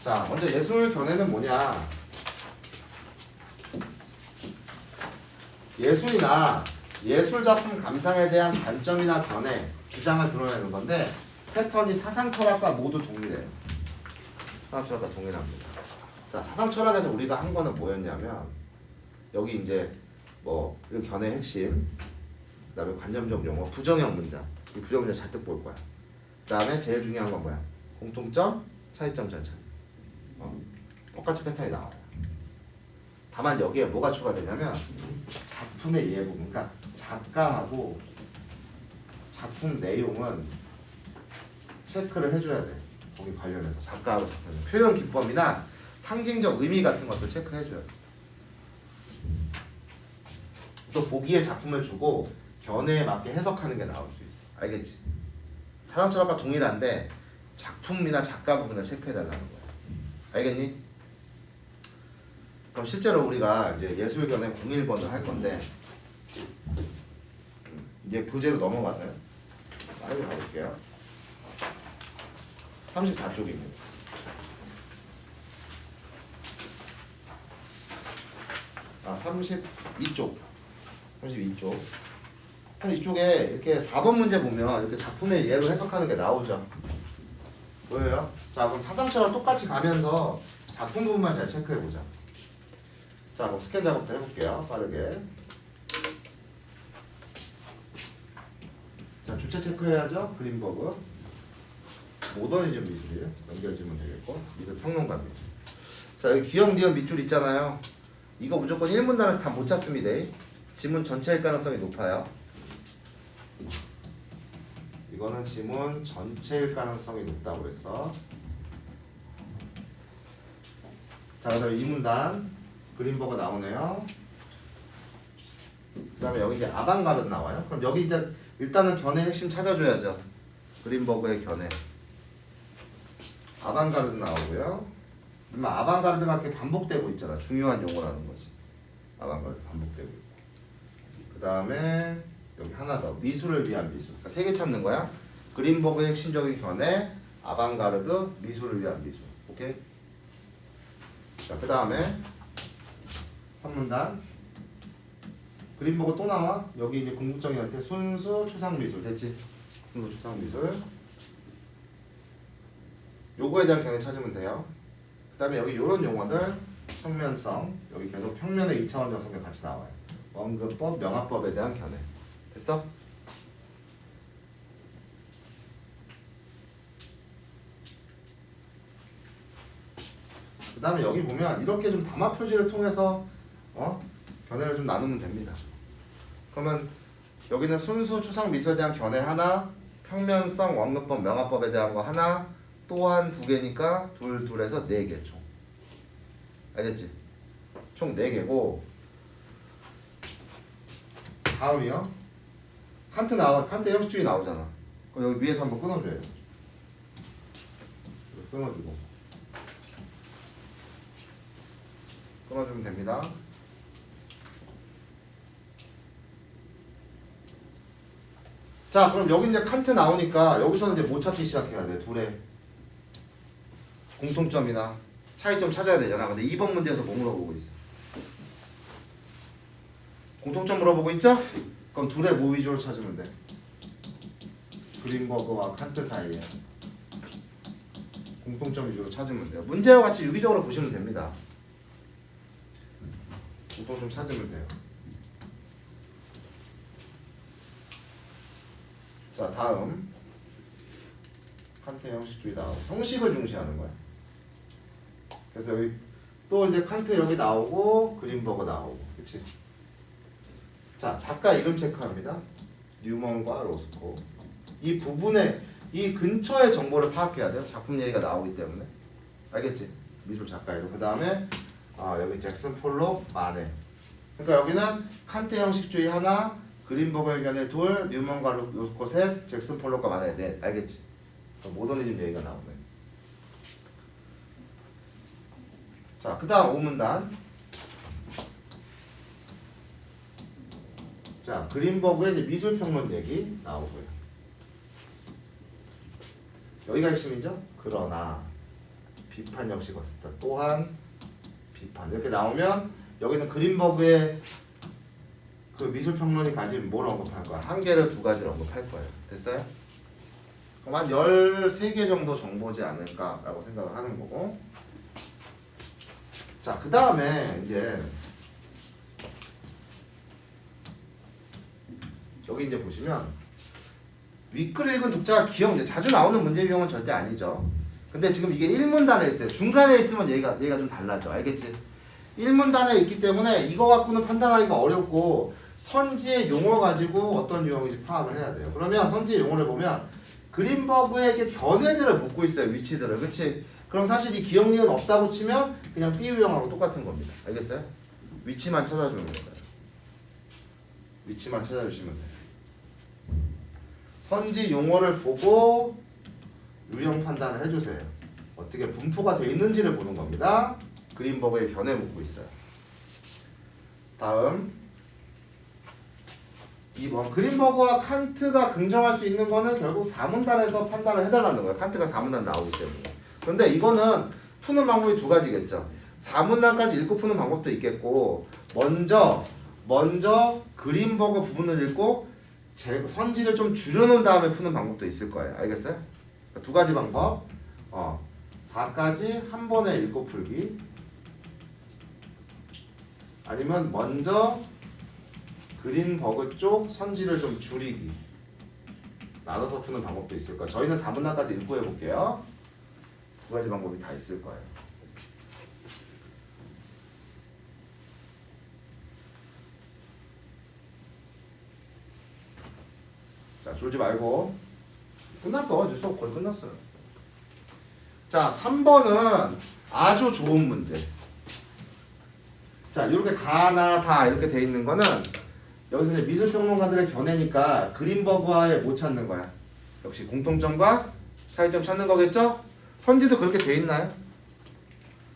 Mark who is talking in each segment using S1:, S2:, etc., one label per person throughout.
S1: 자, 먼저 예술 견해는 뭐냐? 예술이나 예술 작품 감상에 대한 관점이나 견해, 주장을 드러내는 건데 패턴이 사상 철학과 모두 동일해요. 사상 철학과 동일합니다. 자, 사상 철학에서 우리가 한 거는 뭐였냐면 여기 이제 뭐 이런 견해의 핵심, 그다음에 관념적 용어, 부정형 문장. 이 부정형 문장 잔뜩 볼 거야. 그다음에 제일 중요한 건 뭐야? 공통점, 차이점 전차. 똑같이 패턴이 나와요. 다만 여기에 뭐가 추가되냐면 작품의 예부분, 그러니까 작가하고 작품 내용은 체크를 해줘야 돼. 거기 관련해서 작가하고 작품 표현 기법이나 상징적 의미 같은 것도 체크해줘야 돼. 또 보기에 작품을 주고 견해에 맞게 해석하는 게 나올 수 있어. 알겠지? 사상 철학과 동일한데 작품이나 작가 부분을 체크해달라는 거야. 알겠니? 그럼 실제로 우리가 이제 예술 견해 01번을 할 건데 이제 교재로 넘어가서요. 빨리 가볼게요. 34쪽입니다. 아, 32쪽. 32쪽. 32쪽에 이렇게 4번 문제 보면 이렇게 작품의 예로 해석하는 게 나오죠. 뭐예요? 자, 그럼 사상처럼 똑같이 가면서 작품 부분만 잘 체크해 보자. 자, 그럼 스캔 작업도 해볼게요. 빠르게. 자, 주체 체크해야죠. 그린버그. 모더니즘 미술이에요. 연결지면 되겠고. 미술 평론가입니다. 자, 여기 기억, 니은, 밑줄 있잖아요. 이거 무조건 1문단에서 다 못 찾습니다. 지문 전체일 가능성이 높아요. 이거는 지문 전체일 가능성이 높다고 그랬어. 자, 그다음에 2문단 그린버그 나오네요. 그 다음에 여기 이제 아방가르드 나와요. 그럼 여기 이제 일단은 견해 핵심 찾아줘야죠. 그린버그의 견해. 아방가르드 나오고요. 그러면 아방가르드가 이렇게 반복되고 있잖아. 중요한 용어라는 거지. 아방가르드 반복되고 있고. 그 다음에 여기 하나 더. 미술을 위한 미술. 그러니까 세 개 찾는 거야. 그린버그의 핵심적인 견해, 아방가르드, 미술을 위한 미술. 오케이? 자, 그 다음에 3문단 그린버그 또 나와. 여기 이제 궁극적인 때 순수 추상미술 됐지? 순수 추상미술. 요거에 대한 견해 찾으면 돼요. 그 다음에 여기 요런 용어들 평면성, 여기 계속 평면의 2차원 정성들 같이 나와요. 원근법, 명화법에 대한 견해. 됐어? 그 다음에 여기 보면 이렇게 좀 담화 표지를 통해서 견해를 좀 나누면 됩니다. 그러면 여기는 순수 추상 미술에 대한 견해 하나, 평면성, 원근법, 명화법에 대한 거 하나, 또한 2개니까 둘에서 4개 총. 알겠지? 총 4개고 다음이요. 칸트 형식주의 나오잖아. 그럼 여기 위에서 한번 끊어줘야 돼. 끊어주면 됩니다. 자, 그럼 여기 이제 칸트 나오니까 여기서는 이제 뭐 찾기 시작해야 돼. 둘의 공통점이나 차이점 찾아야 되잖아. 근데 2번 문제에서 뭐 물어보고 있어? 공통점 물어보고 있죠? 그럼 둘의 뭐 위주로 찾으면 돼? 그린버그와 칸트 사이에 공통점 위주로 찾으면 돼요. 문제와 같이 유기적으로 보시면 됩니다. 공통점 찾으면 돼요. 자, 다음 칸트 형식주의 나오고 형식을 중시하는 거야. 그래서 여기 또 이제 칸트 여기 나오고 그린버그 나오고, 그렇지? 자, 작가 이름 체크합니다. 뉴먼과 로스코. 이 부분에 이 근처의 정보를 파악해야 돼요. 작품 얘기가 나오기 때문에. 알겠지? 미술 작가 이름. 그 다음에 여기 잭슨 폴록 마네. 그러니까 여기는 칸트 형식주의 하나, 그린버그 의견의 둘, 뉴먼과 로스코 셋, 잭슨 폴록과 마네 넷. 알겠지? 모더니즘 얘기가 나오네. 자, 그 다음 5문단. 자, 그린버그의 이제 미술평론 얘기 나오고요. 여기가 핵심이죠? 그러나 비판 역시 거스다. 또한 비판. 이렇게 나오면 여기는 그린버그의 그 미술평론이 가진 뭘 언급할 거야? 한 개를 두 가지를 언급할 거예요. 됐어요? 그럼 한 13개 정도 정보지 않을까라고 생각을 하는 거고. 자, 그 다음에 이제 여기 이제 보시면 윗글 읽은 독자가 기억, 자주 나오는 문제 유형은 절대 아니죠. 근데 지금 이게 1문단에 있어요. 중간에 있으면 얘가 좀 달라져. 알겠지? 1문단에 있기 때문에 이거 갖고는 판단하기가 어렵고 선지의 용어 가지고 어떤 유형인지 파악을 해야 돼요. 그러면 선지의 용어를 보면 그린버그에게 견해들을 묻고 있어요. 위치들을. 그치? 그럼 사실 이 기억력은 없다고 치면 그냥 B 유형하고 똑같은 겁니다. 알겠어요? 위치만 찾아주는 거예요. 위치만 찾아주시면 돼요. 선지 용어를 보고 유형 판단을 해주세요. 어떻게 분포가 되어 있는지를 보는 겁니다. 그린버그의 견해 묻고 있어요. 다음 2번 그린버그와 칸트가 긍정할 수 있는 거는 결국 4문단에서 판단을 해달라는 거예요. 칸트가 4문단 나오기 때문에. 근데 이거는 푸는 방법이 두 가지겠죠. 4문단까지 읽고 푸는 방법도 있겠고 먼저 그린버그 부분을 읽고 선지를 좀 줄여놓은 다음에 푸는 방법도 있을 거예요. 알겠어요? 두 가지 방법. 4까지 한 번에 읽고 풀기. 아니면 먼저 그린버그 쪽 선지를 좀 줄이기. 나눠서 푸는 방법도 있을 거예요. 저희는 4문단까지 읽고 해볼게요. 두 가지 방법이 다 있을 거예요. 자, 졸지 말고. 끝났어. 이제 수업 거의 끝났어요. 자, 3번은 아주 좋은 문제. 자, 이렇게 가나 다 이렇게 돼 있는 거는 여기서 이제 미술평론가들의 견해니까 그린버그와의 못 찾는 거야. 역시 공통점과 차이점 찾는 거겠죠? 선지도 그렇게 돼 있나요?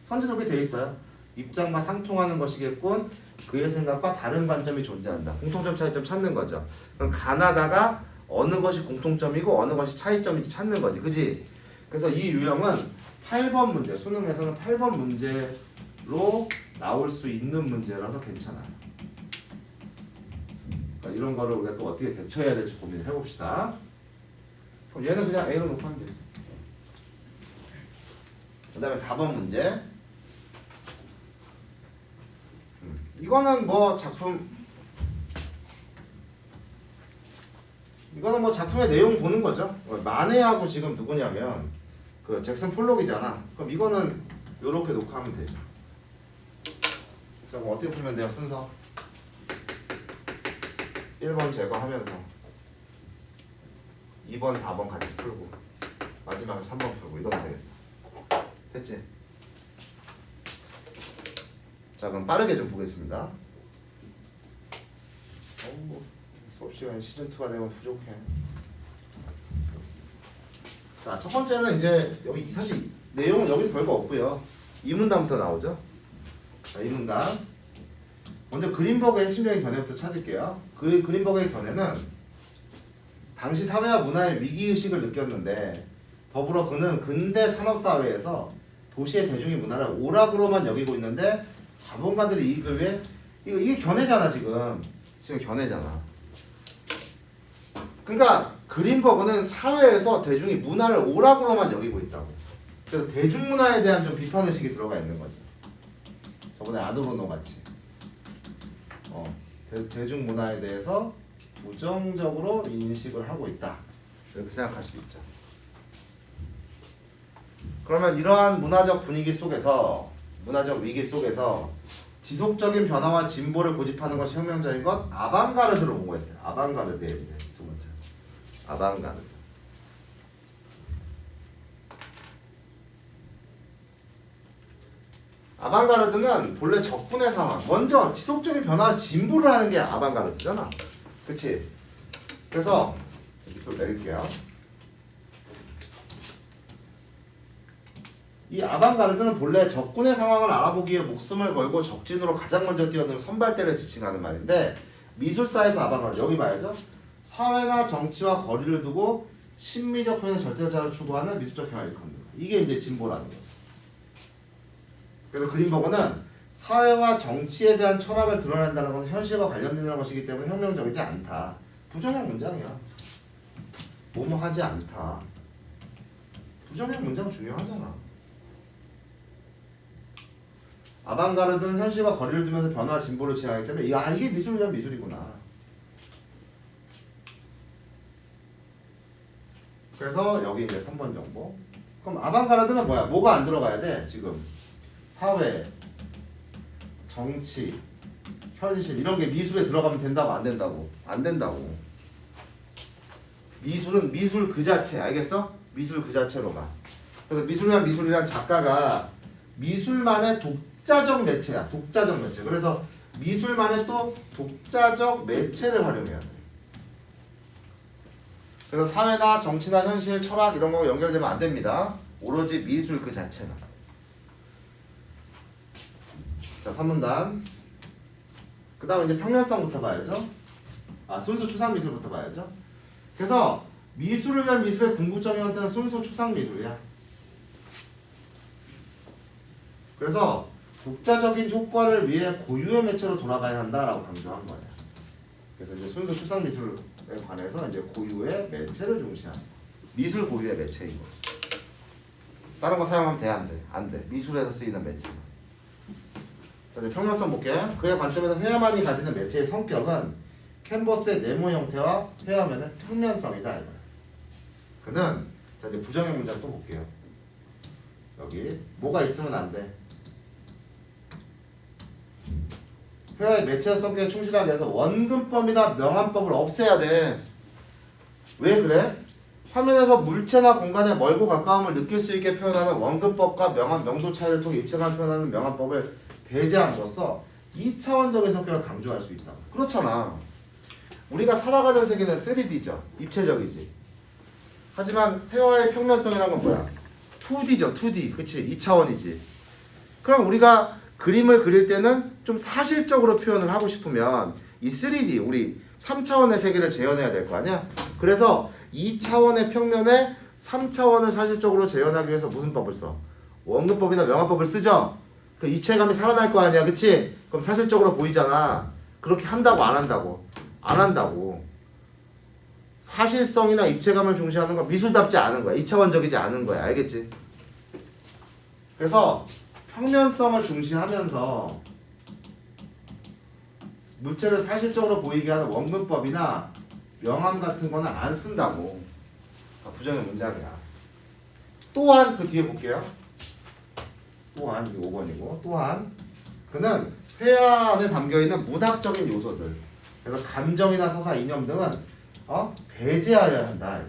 S1: 선지도 그렇게 돼 있어요. 입장과 상통하는 것이겠군. 그의 생각과 다른 관점이 존재한다. 공통점 차이점 찾는 거죠. 그럼 가나다가 어느 것이 공통점이고 어느 것이 차이점인지 찾는 거지. 그지? 그래서 이 유형은 8번 문제, 수능에서는 8번 문제로 나올 수 있는 문제라서 괜찮아요. 그러니까 이런 거를 우리가 또 어떻게 대처해야 될지 고민을 해봅시다. 그럼 얘는 그냥 A로 놓고 하면 돼. 그 다음에 4번 문제. 이거는 뭐 이거는 뭐 작품의 내용 보는 거죠. 만해하고 지금 누구냐면 그 잭슨 폴록이잖아. 그럼 이거는 요렇게 놓고 하면 되죠. 자, 그럼 어떻게 풀면 돼요? 순서 1번 제거하면서 2번, 4번 같이 풀고 마지막에 3번 풀고 이러면 되겠다. 됐지? 자, 그럼 빠르게 좀 보겠습니다. 수업시간 시즌2가 되면 부족해. 자, 첫 번째는 이제 여기 사실 내용은 여기 별거 없고요. 2문단부터 나오죠. 자, 2문단. 먼저 그린버그의 핵심적인 견해부터 찾을게요. 그린버그의 견해는 당시 사회와 문화의 위기의식을 느꼈는데 더불어 그는 근대 산업사회에서 도시의 대중의 문화를 오락으로만 여기고 있는데 자본가들의 이익을 위해 이게 견해잖아. 지금 견해잖아. 그러니까 그린버그는 사회에서 대중이 문화를 오락으로만 여기고 있다고. 그래서 대중문화에 대한 좀 비판의식이 들어가 있는 거죠. 저번에 아도르노 같이 대중문화에 대해서 부정적으로 인식을 하고 있다. 이렇게 생각할 수 있죠. 그러면 이러한 문화적 분위기 속에서 문화적 위기 속에서 지속적인 변화와 진보를 고집하는 것이 혁명적인 것 아방가르드를 공부했어요. 아방가르드의 두 번째. 아방가르드. 아방가르드는 본래 적군의 상황, 먼저 지속적인 변화와 진보를 하는 게 아방가르드잖아. 그치? 그래서 밑으로 내릴게요. 이 아방가르드는 본래 적군의 상황을 알아보기 위해 목숨을 걸고 적진으로 가장 먼저 뛰어드는 선발대를 지칭하는 말인데 미술사에서 아방가르드, 여기 봐야죠. 사회나 정치와 거리를 두고 심미적 표현의 절대자를 추구하는 미술적 경향을 일컫는 거예요. 이게 이제 진보라는 거죠. 그래서 그린버그는 사회와 정치에 대한 철학을 드러낸다는 것은 현실과 관련되는 것이기 때문에 혁명적이지 않다. 부정형 문장이야. 뭐뭐 하지 않다. 부정형 문장 중요하잖아. 아방가르드는 현실과 거리를 두면서 변화와 진보를 지향하기 때문에 이게 미술이란 미술이구나. 그래서 여기 이제 3번 정보. 그럼 아방가르드는 뭐야? 뭐가 안 들어가야 돼? 지금 사회, 정치, 현실 이런 게 미술에 들어가면 된다고 안 된다고? 안 된다고. 미술은 미술 그 자체, 알겠어? 미술 그 자체로만. 그래서 미술이란 작가가 미술만의 독자적 매체야. 독자적 매체. 그래서 미술만의 또 독자적 매체를 활용해야 돼. 그래서 사회나 정치나 현실, 철학 이런 거 연결되면 안 됩니다. 오로지 미술 그 자체만. 자, 3문단. 그 다음에 이제 평면성부터 봐야죠. 순수 추상 미술부터 봐야죠. 그래서 미술을 위한 미술의 궁극적인 형태는 순수 추상 미술이야. 그래서 독자적인 효과를 위해 고유의 매체로 돌아가야 한다라고 강조한 거예요. 그래서 이제 순수 추상 미술에 관해서 이제 고유의 매체를 중시하는 미술 고유의 매체인 거지. 다른 거 사용하면 돼, 안 돼? 안 돼. 미술에서 쓰이는 매체. 자, 이제 평면성 볼게요. 그의 관점에서 회화만이 가지는 매체의 성격은 캔버스의 네모 형태와 회화면의 평면성이다 이거야. 그는 자 이제 부정형 문장 또 볼게요. 여기 뭐가 있으면 안 돼. 회화의 매체의 성격에 충실하기 위해서 원근법이나 명암법을 없애야 돼. 왜 그래? 화면에서 물체나 공간의 멀고 가까움을 느낄 수 있게 표현하는 원근법과 명암, 명도 차이를 통해 입체감 표현하는 명암법을 배제함으로써 2차원적 해석력을 강조할 수 있다. 그렇잖아. 우리가 살아가는 세계는 3D죠. 입체적이지. 하지만 회화의 평면성이라는 건 뭐야? 2D죠. 2D. 그치? 2차원이지. 그럼 우리가 그림을 그릴 때는 좀 사실적으로 표현을 하고 싶으면 이 3D, 우리 3차원의 세계를 재현해야 될 거 아니야? 그래서 2차원의 평면에 3차원을 사실적으로 재현하기 위해서 무슨 법을 써? 원근법이나 명암법을 쓰죠? 그 입체감이 살아날 거 아니야. 그치? 그럼 사실적으로 보이잖아. 그렇게 한다고 안 한다고? 안 한다고. 사실성이나 입체감을 중시하는 건 미술답지 않은 거야. 2차원적이지 않은 거야. 알겠지? 그래서 평면성을 중시하면서 물체를 사실적으로 보이게 하는 원근법이나 명암 같은 거는 안 쓴다고. 부정의 문장이야. 또한 그 뒤에 볼게요. 또한 이게 5번이고 또한 그는 회화 안에 담겨있는 문학적인 요소들 그래서 감정이나 서사, 이념 등은 배제하여야 한다.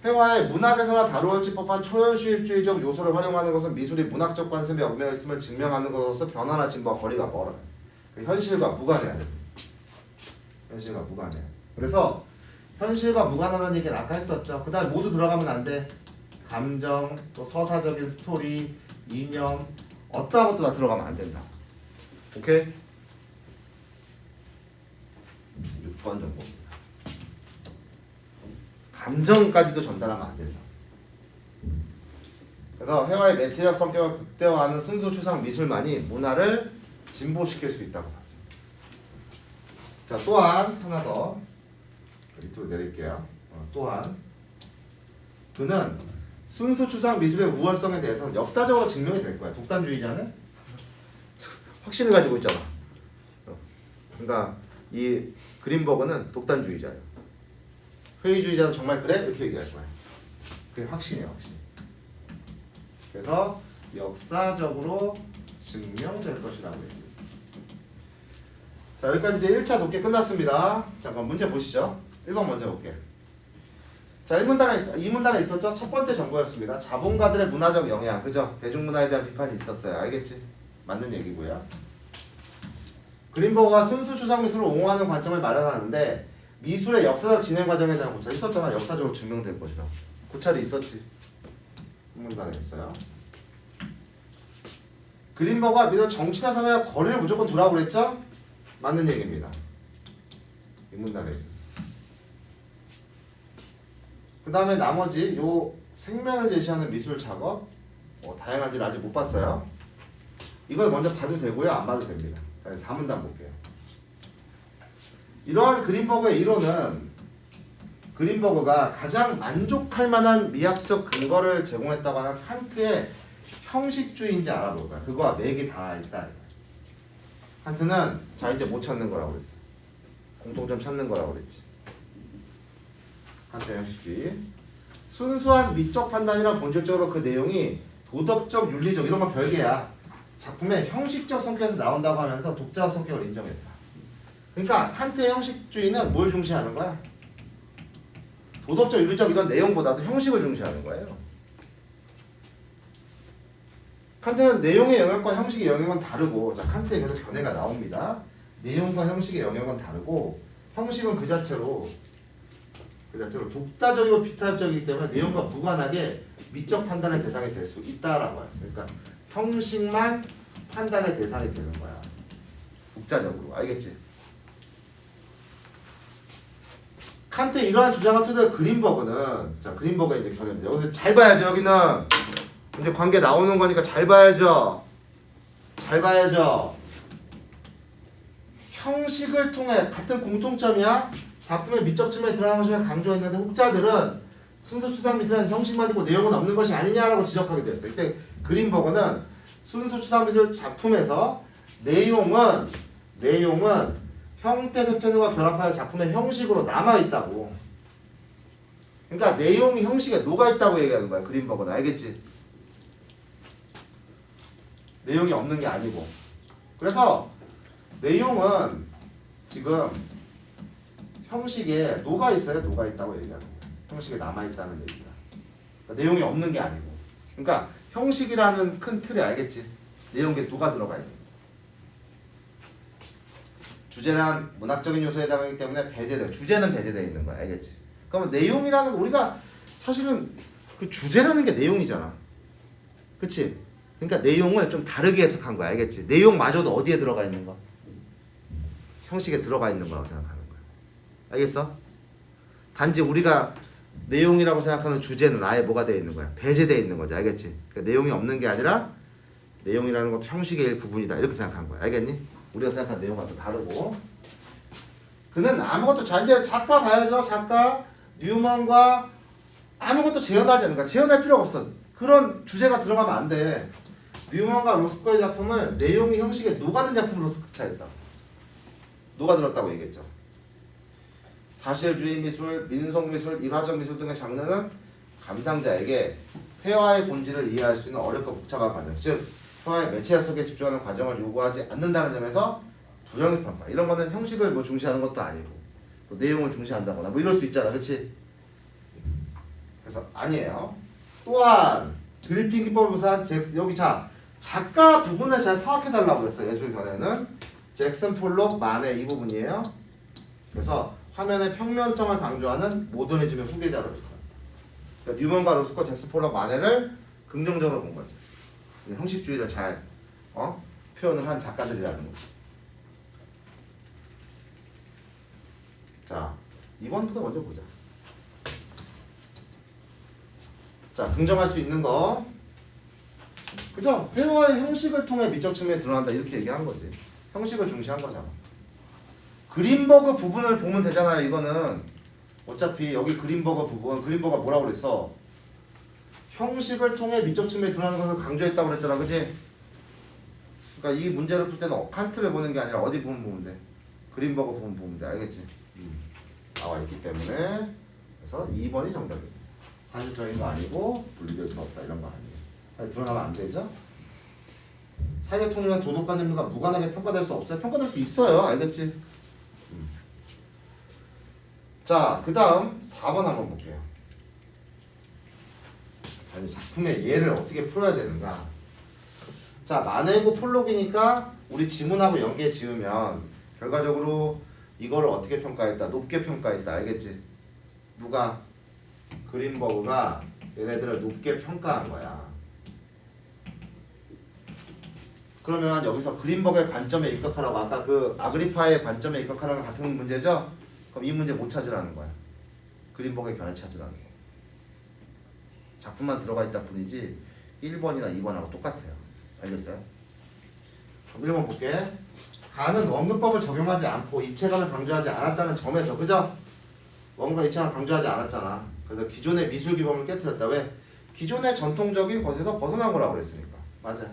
S1: 회화에 문학에서나 다루어질 법한 초현실주의적 요소를 활용하는 것은 미술이 문학적 관습에 얽매여 있음을 증명하는 것으로서 변화나 진보와 거리가 멀어요. 현실과 무관해야 돼. 현실과 무관해. 그래서 현실과 무관하다는 얘기는 아까 했었죠. 그 다음에 모두 들어가면 안 돼. 감정, 또 서사적인 스토리, 이념 어떠한 것도 다 들어가면 안 된다. 오케이? 6번 정도입니다. 감정까지도 전달하면 안 된다. 그래서 회화의 매체적 성격을 극대화하는 순수 추상 미술만이 문화를 진보시킬 수 있다고 봤습니다. 자, 또한 하나 더 밑으로 내릴게요. 또한 그는 순수 추상 미술의 우월성에 대해서는 역사적으로 증명이 될 거야. 독단주의자는 확신을 가지고 있잖아. 그러니까 이 그린버그는 독단주의자예요. 회의주의자는 정말 그래? 이렇게 얘기할 거야. 그게 확신이야, 확신. 그래서 역사적으로 증명될 것이라고 얘기했어요. 자, 여기까지 이제 1차 독해 끝났습니다. 잠깐 문제 보시죠. 1번 먼저 볼게요. 자, 2문단에 있었죠? 첫 번째 정보였습니다. 자본가들의 문화적 영향, 그죠? 대중문화에 대한 비판이 있었어요. 알겠지? 맞는 얘기고요. 그린버그가 순수 추상 미술을 옹호하는 관점을 마련하는데 미술의 역사적 진행 과정에 대한 고찰이 있었잖아. 역사적으로 증명될 것이라고. 고찰이 있었지. 2문단에 있어요. 그린버그가 미술 정치나 사회와 거리를 무조건 두라고 그랬죠? 맞는 얘기입니다. 2문단에 있었어. 그 다음에 나머지 요 생명을 제시하는 미술 작업 다양한지를 아직 못 봤어요. 이걸 먼저 봐도 되고요. 안 봐도 됩니다. 자, 4문단 볼게요. 이러한 그린버그의 이론은 그린버그가 가장 만족할 만한 미학적 근거를 제공했다고 하는 칸트의 형식주의인지 알아볼 거야. 그거와 맥이 다 있다. 칸트는 자 이제 못 찾는 거라고 그랬어. 공통점 찾는 거라고 그랬지. 칸트의 형식주의. 순수한 미적 판단이란 본질적으로 그 내용이 도덕적, 윤리적 이런 건 별개야. 작품의 형식적 성격에서 나온다고 하면서 독자적 성격을 인정했다. 그러니까 칸트의 형식주의는 뭘 중시하는 거야? 도덕적, 윤리적 이런 내용보다도 형식을 중시하는 거예요. 칸트는 내용의 영역과 형식의 영역은 다르고, 자 칸트에 계속 견해가 나옵니다. 내용과 형식의 영역은 다르고, 형식은 그 자체로 독자적이고 비타협적이기 때문에 내용과 무관하게 미적 판단의 대상이 될 수 있다라고 했어요. 그러니까 형식만 판단의 대상이 되는 거야. 독자적으로. 알겠지? 칸트의 이러한 주장을 토대로 그린버그는, 자 그린버그의 이제 견해입니다. 여기서 잘 봐야죠. 여기는 이제 관계 나오는 거니까 잘 봐야죠. 잘 봐야죠. 형식을 통해 같은 공통점이야. 작품의 미적 측면에 드러나는 것을 강조했는데 혹자들은 순수 추상 미술은 형식만 있고 내용은 없는 것이 아니냐라고 지적하게 됐어요. 이때 그린버그는 순수 추상 미술 작품에서 내용은 형태 색채들과 결합하여 작품의 형식으로 남아있다고. 그러니까 내용이 형식에 녹아있다고 얘기하는 거야. 그린버그는. 알겠지? 내용이 없는 게 아니고. 그래서 내용은 지금 형식에 녹아있어요. 녹아있다고 얘기하는 거야. 형식에 남아있다는 얘기다. 그러니까 내용이 없는 게 아니고. 그러니까 형식이라는 큰 틀에 알겠지? 내용에 녹아 들어가 있는 거야. 주제란 문학적인 요소에 해당하기 때문에 배제돼. 주제는 배제되어 있는 거야. 알겠지? 그러면 내용이라는 우리가 사실은 그 주제라는 게 내용이잖아. 그치? 그러니까 내용을 좀 다르게 해석한 거야. 알겠지? 내용마저도 어디에 들어가 있는 거? 형식에 들어가 있는 거라고 생각하는 거야. 알겠어? 단지 우리가 내용이라고 생각하는 주제는 아예 뭐가 되어 있는 거야? 배제되어 있는 거지. 알겠지? 그러니까 내용이 없는 게 아니라 내용이라는 것도 형식의 일부분이다. 이렇게 생각한 거야. 알겠니? 우리가 생각한 내용과 또 다르고. 그는 아무것도 이제 작가 봐야죠. 작가 뉴먼과 아무것도 재현하지 않는 거야. 재현할 필요가 없어. 그런 주제가 들어가면 안 돼. 뉴먼과 로스코의 작품을 내용이 형식에 녹아든 작품으로 흡차했다. 녹아들었다고 얘기했죠. 사실주의 미술, 민속미술, 일화적 미술 등의 장르는 감상자에게 회화의 본질을 이해할 수 있는 어렵고 복잡한 과정, 즉 회화의 매체 해석에 집중하는 과정을 요구하지 않는다는 점에서 부정의 평가. 이런 거는 형식을 뭐 중시하는 것도 아니고 또 내용을 중시한다거나 뭐 이럴 수 있잖아. 그치? 그래서 아니에요. 또한 그리핀 기법을 구사한 여기 자 작가 부분을 잘 파악해달라고 그랬어요. 예술 견해는 잭슨 폴록 마네 이 부분이에요. 그래서 화면의 평면성을 강조하는 모더니즘의 후계자로 있어요. 그러니까 뉴먼과 로스코, 잭슨 폴록 마네를 긍정적으로 본 거죠. 형식주의를 잘 표현을 한 작가들이라는 거죠. 자, 2번부터 먼저 보자. 자, 긍정할 수 있는 거. 그죠? 회화의 형식을 통해 미적 측면에 드러난다 이렇게 얘기한 거지. 형식을 중시한 거잖아. 그린버그 부분을 보면 되잖아요. 이거는 어차피 여기 그린버그 부분, 그린버그가 뭐라고 그랬어? 형식을 통해 미적 측면에 드러나는 것을 강조했다고 그랬잖아. 그치? 그러니까 이 문제를 풀 때는 칸트를 보는 게 아니라 어디 부분 보면 돼? 그린버그 부분 보면 돼. 알겠지? 나와 있기 때문에 그래서 2번이 정답이에요. 사실적인 거 아니고 분리될 수 없다 이런 거 아니에요. 드러나면 안 되죠? 사회적 통념과 도덕관념과 무관하게 평가될 수 없어요? 평가될 수 있어요. 알겠지? 자, 그 다음 4번 한번 볼게요. 아니, 작품의 예를 어떻게 풀어야 되는가? 자, 마네고 폴록이니까 우리 지문하고 연계 지으면 결과적으로 이거를 어떻게 평가했다? 높게 평가했다. 알겠지? 누가? 그린버그가 얘네들을 높게 평가한 거야. 그러면 여기서 그린버그의 관점에 입각하라고 아까 그 아그리파의 관점에 입각하라는 거 같은 문제죠? 그럼 이 문제 못 찾으라는 거야. 그린버그의 견해 찾으라는 거야. 작품만 들어가 있다 뿐이지 1번이나 2번하고 똑같아요. 알겠어요? 그럼 1번 볼게. 가는 원근법을 적용하지 않고 입체감을 강조하지 않았다는 점에서, 그죠? 원근과 입체감을 강조하지 않았잖아. 그래서 기존의 미술 규범을 깨트렸다. 왜? 기존의 전통적인 것에서 벗어난 거라고 그랬으니까. 맞아요.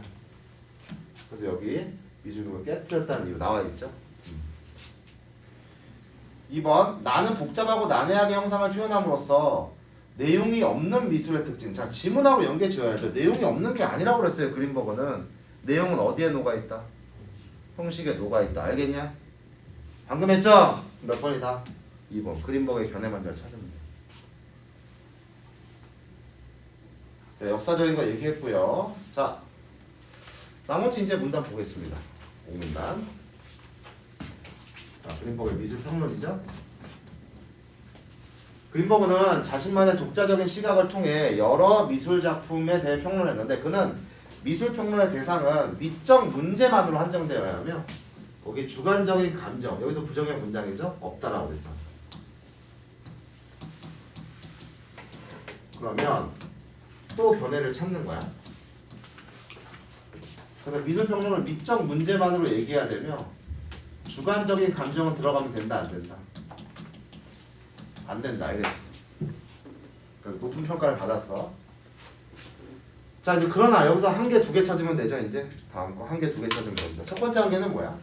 S1: 그래서 여기 미술 규범을 깨트렸다는 이유 나와 있죠. 2번, 나는 복잡하고 난해하게 형상을 표현함으로써 내용이 없는 미술의 특징. 자, 지문하고 연계 지어야죠. 내용이 없는 게 아니라고 그랬어요. 그린버그는. 내용은 어디에 녹아있다? 형식에 녹아있다. 알겠냐? 방금 했죠? 몇 번이다? 2번. 그린버그의 견해만 잘 찾으면 돼. 자, 역사적인 거 얘기했고요. 자, 나머지 이제 문단 보겠습니다. 5문단. 자, 그린버그의 미술평론이죠. 그린버그는 자신만의 독자적인 시각을 통해 여러 미술작품에 대해 평론했는데, 그는 미술평론의 대상은 미적 문제만으로 한정되어야 하며 거기 주관적인 감정, 여기도 부정의 문장이죠? 없다라고 그랬죠. 그러면 또 견해를 찾는 거야. 그래서 미술평론을 미적 문제만으로 얘기해야 되며 주관적인 감정은 들어가면 된다, 안 된다? 안 된다, 알겠지? 그래서 높은 평가를 받았어. 자, 이제 그러나 여기서 한 개, 두 개 찾으면 되죠. 이제 다음 거 한 개, 두 개 찾으면 됩니다. 첫 번째 한 개는 뭐야?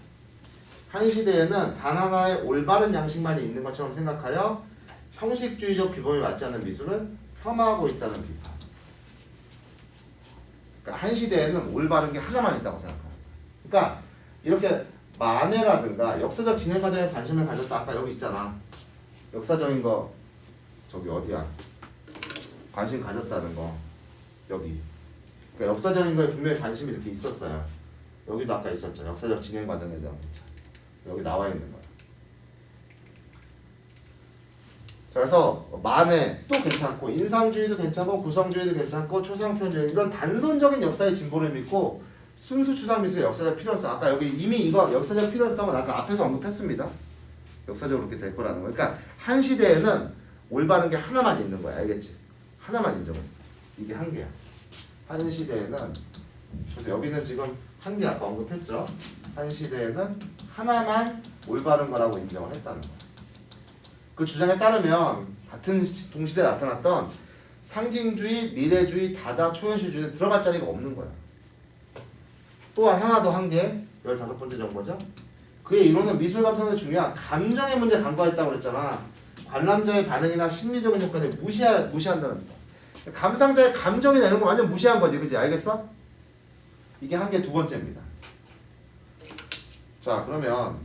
S1: 한 시대에는 단 하나의 올바른 양식만이 있는 것처럼 생각하여 형식주의적 규범에 맞지 않는 미술은 폄하하고 있다는 비판. 그러니까 한 시대에는 올바른 게 하나만 있다고 생각하는 거야. 그러니까 이렇게 만해라든가 역사적 진행 과정에 관심을 가졌다. 아까 여기 있잖아. 역사적인 거 저기 어디야? 관심 가졌다는 거 여기. 그러니까 역사적인 거에 분명히 관심이 이렇게 있었어요. 여기도 아까 있었죠. 역사적 진행 과정에 대한 문제. 여기 나와 있는 거야. 그래서 만해 또 괜찮고 인상주의도 괜찮고 구성주의도 괜찮고 초상표현주의 이런 단선적인 역사의 진보를 믿고 순수 추상 미술의 역사적 필요성. 아까 여기 이미 이거 역사적 필요성은 아까 앞에서 언급했습니다. 역사적으로 그렇게 될 거라는 거. 그러니까 한 시대에는 올바른 게 하나만 있는 거야. 알겠지? 하나만 인정했어. 이게 한 개야. 한 시대에는, 그래서 여기는 지금 한 개 아까 언급했죠. 한 시대에는 하나만 올바른 거라고 인정을 했다는 거야. 그 주장에 따르면 같은 동시대에 나타났던 상징주의, 미래주의, 다다, 초현실주의는 들어갈 자리가 없는 거야. 또한 하나 더 한 개, 15번째 정보죠. 그의 이론은 미술 감상에 중요한 감정의 문제에 간과했다고 그랬잖아. 관람자의 반응이나 심리적인 효과를 무시한다는 거야. 감상자의 감정이나 이런 거 완전 무시한 거지, 그지? 알겠어? 이게 한 개 두 번째입니다. 자, 그러면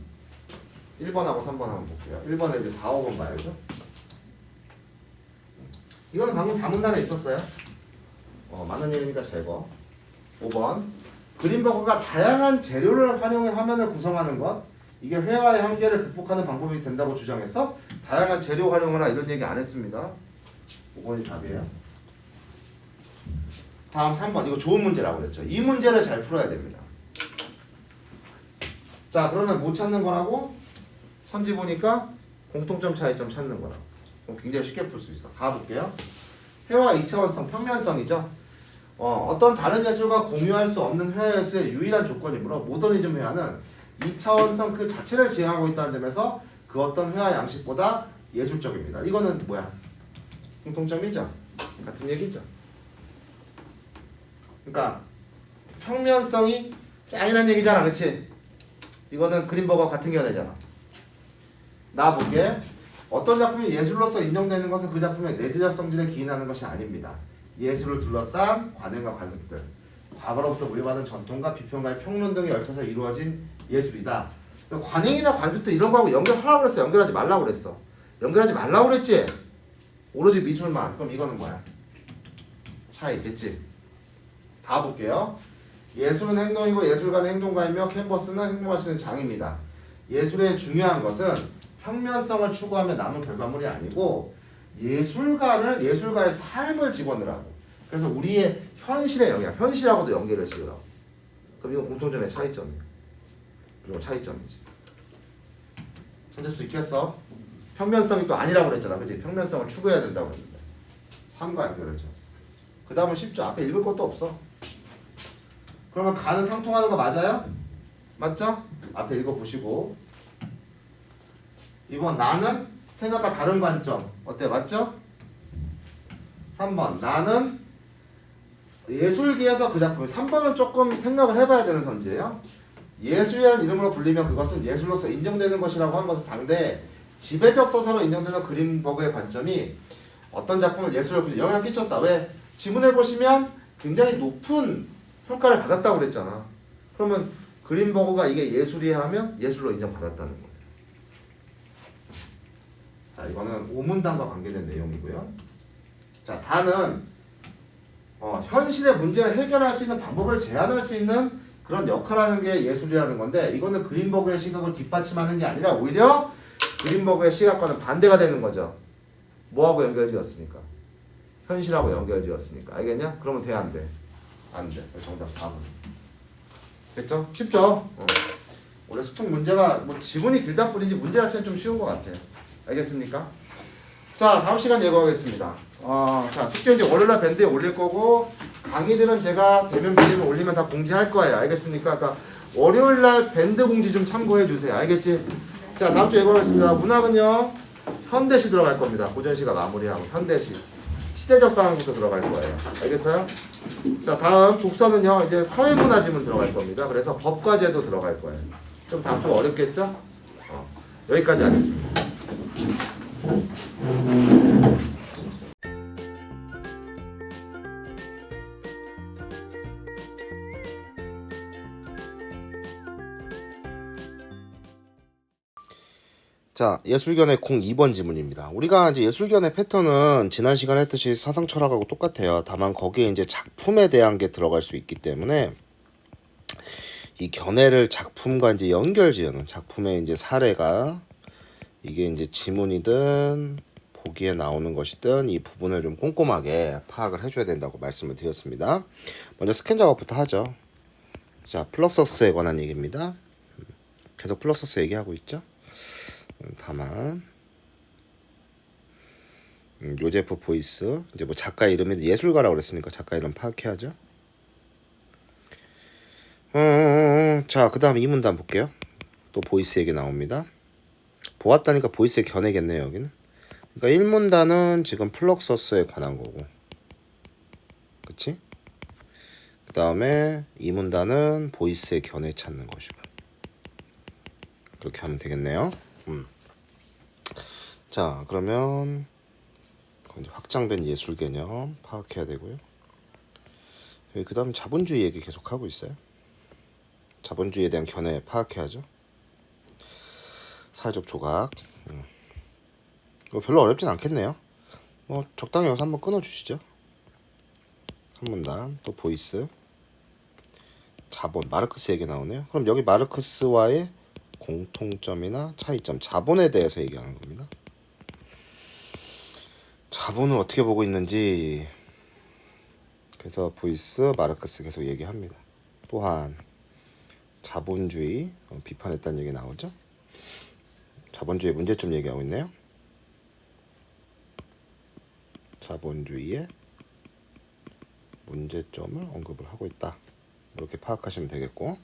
S1: 1번하고 3번 한번 볼게요. 1번에 이제 4, 5번 봐야죠. 이거는 방금 4문단에 있었어요. 많은 얘기니까 제거. 5번. 그린버그가 다양한 재료를 활용해 화면을 구성하는 것. 이게 회화의 한계를 극복하는 방법이 된다고 주장했어? 다양한 재료 활용하라 이런 얘기 안 했습니다. 5번이 답이에요. 다음 3번. 이거 좋은 문제라고 그랬죠. 이 문제를 잘 풀어야 됩니다. 자, 그러면 뭐 찾는 거라고? 선지 보니까 공통점 차이점 찾는 거라고. 그럼 굉장히 쉽게 풀 수 있어. 가볼게요. 회화 2차원성, 평면성이죠. 어떤 다른 예술과 공유할 수 없는 회화 예술의 유일한 조건이므로 모더니즘 회화는 2차원성 그 자체를 지향하고 있다는 점에서 그 어떤 회화 양식보다 예술적입니다. 이거는 뭐야? 공통점이죠. 같은 얘기죠. 그러니까 평면성이 짱이란 얘기잖아, 그렇지? 이거는 그린버그와 같은 견해잖아. 나 볼게. 어떤 작품이 예술로서 인정되는 것은 그 작품의 내재적 성질에 기인하는 것이 아닙니다. 예술을 둘러싼 관행과 관습들, 과거로부터 물려받은 전통과 비평가의 평론 등에 얽혀서 이루어진 예술이다. 관행이나 관습들 이런 거하고 연결하라고 그랬어? 연결하지 말라고 그랬어? 연결하지 말라고 그랬지? 오로지 미술만. 그럼 이거는 뭐야? 차이겠지? 다 볼게요. 예술은 행동이고 예술가는 행동가이며 캔버스는 행동할 수 있는 장입니다. 예술의 중요한 것은 평면성을 추구하며 남은 결과물이 아니고 예술가의 삶을 집어넣으라고. 그래서 우리의 현실의 영향, 현실하고도 연결을 지으라고. 그럼 이건 공통점의 차이점이야. 그리고 차이점이지. 찾을 수 있겠어? 평면성이 또 아니라고 그랬잖아, 그치? 평면성을 추구해야 된다고 했는데 3과 연결을 지었어. 그 다음은 쉽죠. 앞에 읽을 것도 없어. 그러면 가는 상통하는 거 맞아요? 맞죠? 앞에 읽어보시고 2번 나는 생각과 다른 관점 어때? 맞죠? 3번 나는 예술계에서 그 작품 3번은 조금 생각을 해봐야 되는 선지예요. 예술이라는 이름으로 불리면 그것은 예술로서 인정되는 것이라고 한 것은 당대 지배적 서사로 인정되는 그린버그의 관점이 어떤 작품을 예술로 영향을 끼쳤다. 왜? 지문해보시면 굉장히 높은 평가를 받았다고 그랬잖아. 그러면 그린버그가 이게 예술이야 하면 예술로 인정받았다는 거예요. 자, 이거는 오문단과 관계된 내용이고요. 자, 다는 현실의 문제를 해결할 수 있는 방법을 제안할 수 있는 그런 역할하는 게 예술이라는 건데 이거는 그린버그의 시각을 뒷받침하는 게 아니라 오히려 그린버그의 시각과는 반대가 되는 거죠. 뭐하고 연결되었으니까? 현실하고 연결되었으니까. 알겠냐? 그러면 돼, 안 돼? 안 돼. 정답 4번. 됐죠? 쉽죠? 원래 수통 문제가 뭐 지문이 길다 뿐이지 문제 자체는 좀 쉬운 것 같아요. 알겠습니까? 자, 다음 시간 예고하겠습니다. 자, 숙제 이제 월요일날 밴드에 올릴 거고 강의들은 제가 대면 비대면 올리면 다 공지할 거예요. 알겠습니까? 그러니까 월요일날 밴드 공지 좀 참고해 주세요. 알겠지? 자, 다음 주 예고하겠습니다. 문학은요 현대시 들어갈 겁니다. 고전시가 마무리하고 현대시 시대적 상황부터 들어갈 거예요. 알겠어요? 자, 다음 독서는요 이제 사회문화지문 들어갈 겁니다. 그래서 법과 제도 들어갈 거예요. 좀 다음 주 어렵겠죠? 여기까지 하겠습니다. 자, 예술견의 02번 지문입니다. 우리가 이제 예술견의 패턴은 지난 시간에 했듯이 사상 철학하고 똑같아요. 다만 거기에 이제 작품에 대한 게 들어갈 수 있기 때문에 이 견해를 작품과 이제 연결지어놓은 작품의 이제 사례가 이게 이제 지문이든 보기에 나오는 것이든 이 부분을 좀 꼼꼼하게 파악을 해줘야 된다고 말씀을 드렸습니다. 먼저 스캔 작업부터 하죠. 자, 플럭서스에 관한 얘기입니다. 계속 플럭서스 얘기하고 있죠. 다만 요제프 보이스 이제 뭐 작가 이름이 예술가라고 그랬으니까 작가 이름 파악해야죠. 자, 그 다음 이 문단 볼게요. 또 보이스 얘기 나옵니다. 보았다니까 보이스의 견해겠네요. 여기는 그러니까 1문단은 지금 플럭서스에 관한 거고 그치? 그 다음에 2문단은 보이스의 견해 찾는 것이고 그렇게 하면 되겠네요. 자, 그러면 확장된 예술 개념 파악해야 되고요. 그 다음 자본주의 얘기 계속 하고 있어요. 자본주의에 대한 견해 파악해야죠. 사회적 조각. 별로 어렵진 않겠네요. 뭐 적당히 여기서 한번 끊어주시죠. 한 문단 또 보이스 자본 마르크스 얘기 나오네요. 그럼 여기 마르크스와의 공통점이나 차이점 자본에 대해서 얘기하는 겁니다. 자본을 어떻게 보고 있는지 그래서 보이스 마르크스 계속 얘기합니다. 또한 자본주의 비판했다는 얘기 나오죠. 자본주의 문제점 얘기하고 있네요. 자본주의의 문제점을 언급을 하고 있다. 이렇게 파악하시면 되겠고